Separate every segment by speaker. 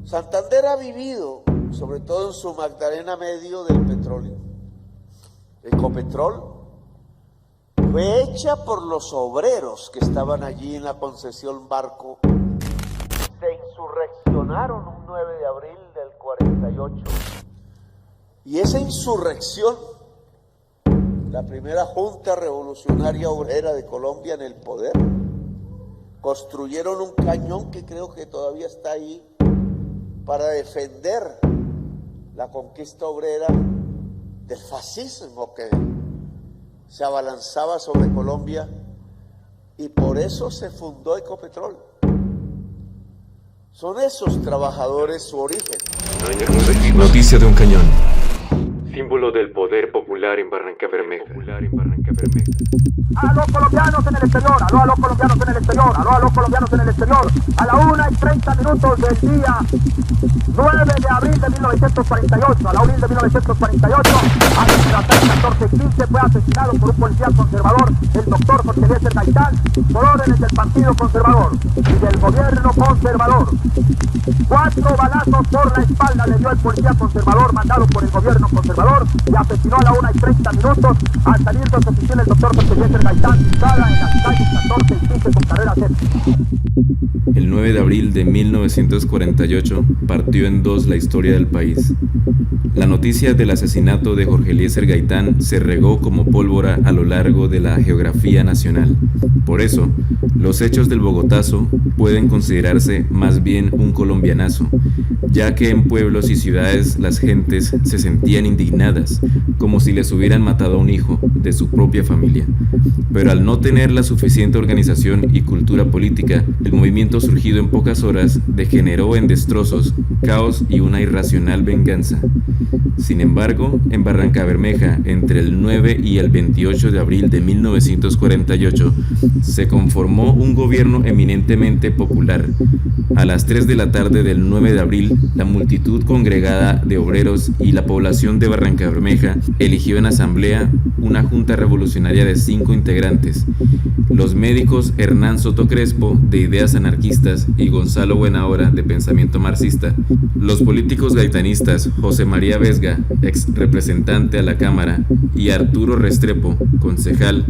Speaker 1: Santander ha vivido, sobre todo en su Magdalena Medio, del petróleo. Ecopetrol fue hecha por los obreros que estaban allí en la concesión Barco. Se insurreccionaron un 9 de abril del 48. Y esa insurrección, la primera Junta Revolucionaria Obrera de Colombia en el poder, construyeron un cañón que creo que todavía está ahí para defender la conquista obrera del fascismo que se abalanzaba sobre Colombia, y por eso se fundó Ecopetrol. Son esos trabajadores su origen.
Speaker 2: Noticia de un cañón. Símbolo del poder popular en Barrancabermeja.
Speaker 3: A los colombianos en el exterior, a los colombianos en el exterior, a los colombianos en el exterior, a la 1:30 del día 9 de abril de 1948, a la 1 de 1948, a las 14:15 fue asesinado por un policía conservador, el doctor Jorge Eliezer Gaitán, por órdenes del Partido Conservador y del gobierno conservador. 4 balazos por la espalda le dio el policía conservador mandado por el gobierno conservador y asesinó a la 1:30 al salir de su oficina el doctor Jorge Eliezer Gaitán, situada en las calles 14 y 15 con carrera 7.
Speaker 2: El 9 de abril de 1948 partió en dos la historia del país. La noticia del asesinato de Jorge Eliezer Gaitán se regó como pólvora a lo largo de la geografía nacional. Por eso, los hechos del Bogotazo pueden considerarse más bien un colombianazo, ya que en pueblos y ciudades las gentes se sentían indignadas, como si les hubieran matado a un hijo de su propia familia. Pero al no tener la suficiente organización y cultura política, el movimiento surgido en pocas horas degeneró en destrozos, caos y una irracional venganza. Sin embargo, en Barrancabermeja, entre el 9 y el 28 de abril de 1948, se conformó un gobierno eminentemente popular. A las 3 de la tarde del 9 de abril, la multitud congregada de obreros y la población de Barrancabermeja eligió en asamblea una junta revolucionaria de 5 integrantes: los médicos Hernán Soto Crespo, de ideas anarquistas, y Gonzalo Buenahora, de pensamiento marxista; los políticos gaitanistas José María Vesga, ex representante a la Cámara, y Arturo Restrepo, concejal,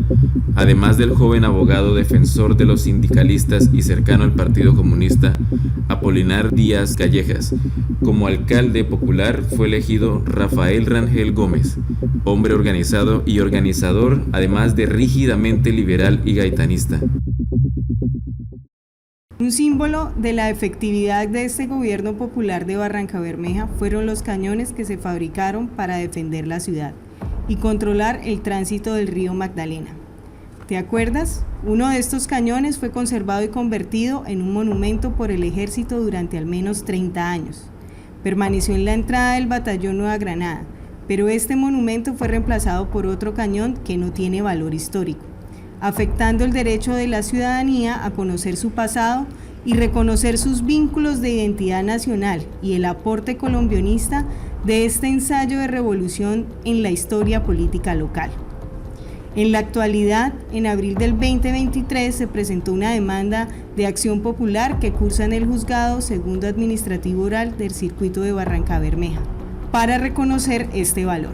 Speaker 2: además del joven abogado defensor de los sindicalistas y cercano al Partido Comunista, Apolinar Díaz Callejas. Como alcalde popular fue elegido Rafael Rangel Gómez, hombre organizado y organizador, además de rígidamente liberal y gaitanista.
Speaker 4: Un símbolo de la efectividad de este gobierno popular de Barrancabermeja fueron los cañones que se fabricaron para defender la ciudad y controlar el tránsito del río Magdalena. ¿Te acuerdas? Uno de estos cañones fue conservado y convertido en un monumento por el ejército durante al menos 30 años. Permaneció en la entrada del batallón Nueva Granada, pero este monumento fue reemplazado por otro cañón que no tiene valor histórico, afectando el derecho de la ciudadanía a conocer su pasado y reconocer sus vínculos de identidad nacional y el aporte colombianista de este ensayo de revolución en la historia política local. En la actualidad, en abril del 2023, se presentó una demanda de acción popular que cursa en el Juzgado Segundo Administrativo Oral del Circuito de Barrancabermeja para reconocer este valor.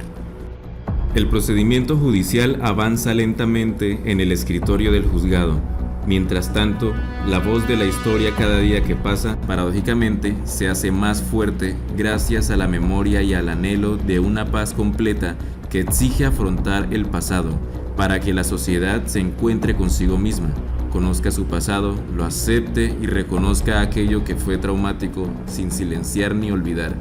Speaker 2: El procedimiento judicial avanza lentamente en el escritorio del juzgado. Mientras tanto, la voz de la historia cada día que pasa, paradójicamente, se hace más fuerte gracias a la memoria y al anhelo de una paz completa que exige afrontar el pasado, para que la sociedad se encuentre consigo misma, conozca su pasado, lo acepte y reconozca aquello que fue traumático sin silenciar ni olvidar.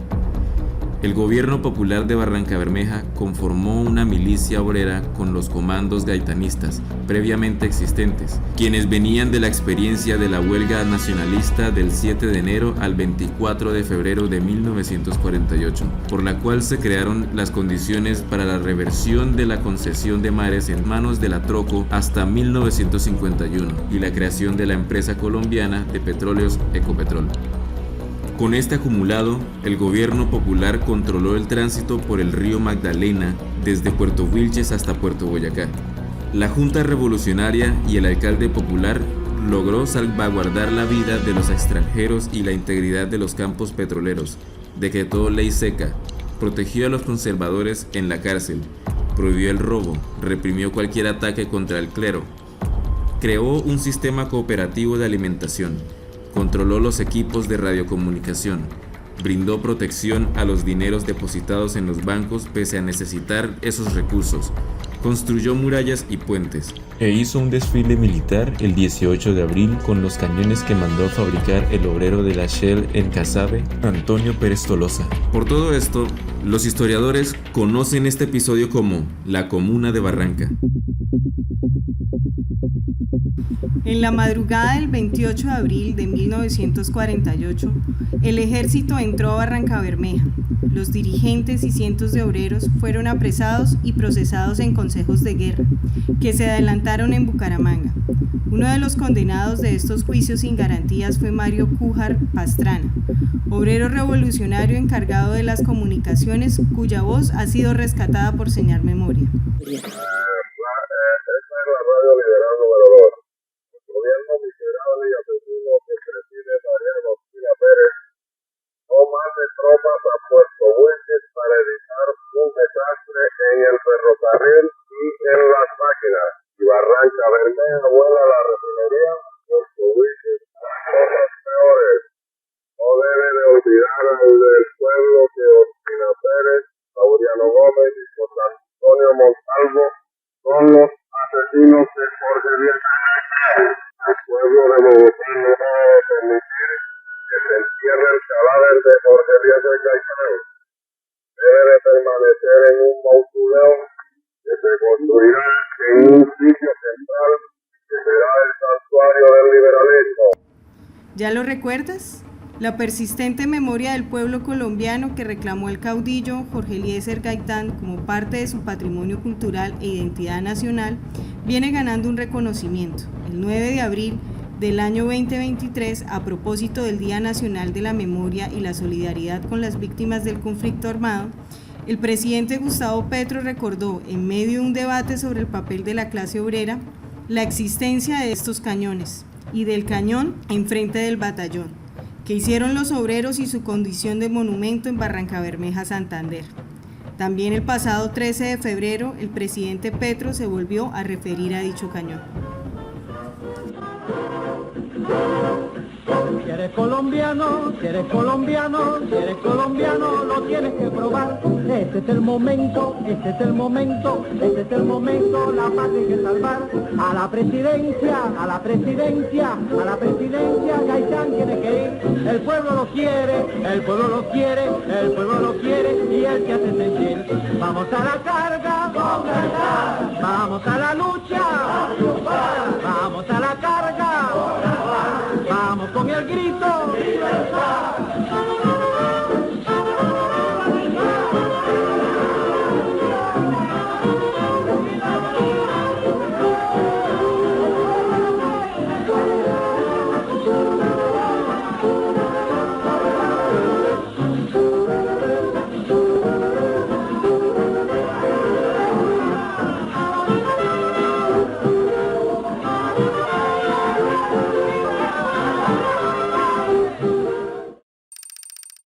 Speaker 2: El gobierno popular de Barrancabermeja conformó una milicia obrera con los comandos gaitanistas previamente existentes, quienes venían de la experiencia de la huelga nacionalista del 7 de enero al 24 de febrero de 1948, por la cual se crearon las condiciones para la reversión de la concesión de mares en manos de la Troco hasta 1951 y la creación de la empresa colombiana de petróleos Ecopetrol. Con este acumulado, el gobierno popular controló el tránsito por el río Magdalena desde Puerto Wilches hasta Puerto Boyacá. La Junta Revolucionaria y el alcalde popular logró salvaguardar la vida de los extranjeros y la integridad de los campos petroleros, decretó ley seca, protegió a los conservadores en la cárcel, prohibió el robo, reprimió cualquier ataque contra el clero, creó un sistema cooperativo de alimentación, controló los equipos de radiocomunicación, brindó protección a los dineros depositados en los bancos pese a necesitar esos recursos, construyó murallas y puentes,
Speaker 5: e hizo un desfile militar el 18 de abril con los cañones que mandó fabricar el obrero de la Shell en Casabe, Antonio Pérez Tolosa.
Speaker 2: Por todo esto, los historiadores conocen este episodio como la Comuna de Barranca.
Speaker 4: En la madrugada del 28 de abril de 1948, el ejército entró a Barrancabermeja. Los dirigentes y cientos de obreros fueron apresados y procesados en consejos de guerra, que se adelantaron en Bucaramanga. Uno de los condenados de estos juicios sin garantías fue Mario Cújar Pastrana, obrero revolucionario encargado de las comunicaciones, cuya voz ha sido rescatada por Señal Memoria.
Speaker 6: Tropas a Puerto Bueces para evitar un desastre en el ferrocarril y en las máquinas. Y Barrancabermeja vuela la refinería, Puerto Bueces, cosas peores. No debe de olvidar al del pueblo que Ospina Pérez, Laureano Gómez y José Antonio Montalvo son los asesinos de Jorge Díaz. El pueblo de Bogotá no va a permitir que se entierre el cadáver de Jorge Díaz Gaitán. Debe de permanecer en un mausoleo que se construirá en un sitio central que será el santuario del liberalismo.
Speaker 4: ¿Ya lo recuerdas? La persistente memoria del pueblo colombiano que reclamó al caudillo Jorge Eliezer Gaitán como parte de su patrimonio cultural e identidad nacional viene ganando un reconocimiento. El 9 de abril del año 2023, a propósito del Día Nacional de la Memoria y la Solidaridad con las víctimas del conflicto armado, el presidente Gustavo Petro recordó, en medio de un debate sobre el papel de la clase obrera, la existencia de estos cañones y del cañón enfrente del batallón, que hicieron los obreros y su condición de monumento en Barrancabermeja, Santander. También el pasado 13 de febrero, el presidente Petro se volvió a referir a dicho cañón.
Speaker 7: Si eres colombiano, si eres colombiano, si eres colombiano, lo tienes que probar. Este es el momento, este es el momento, este es el momento, la paz hay que salvar. A la presidencia, a la presidencia, a la presidencia, Gaitán tiene que ir. El pueblo lo quiere, el pueblo lo quiere, el pueblo lo quiere y él te hace sentir. Vamos a la carga, vamos a la lucha, vamos a la carga, vamos con el grito, libertad.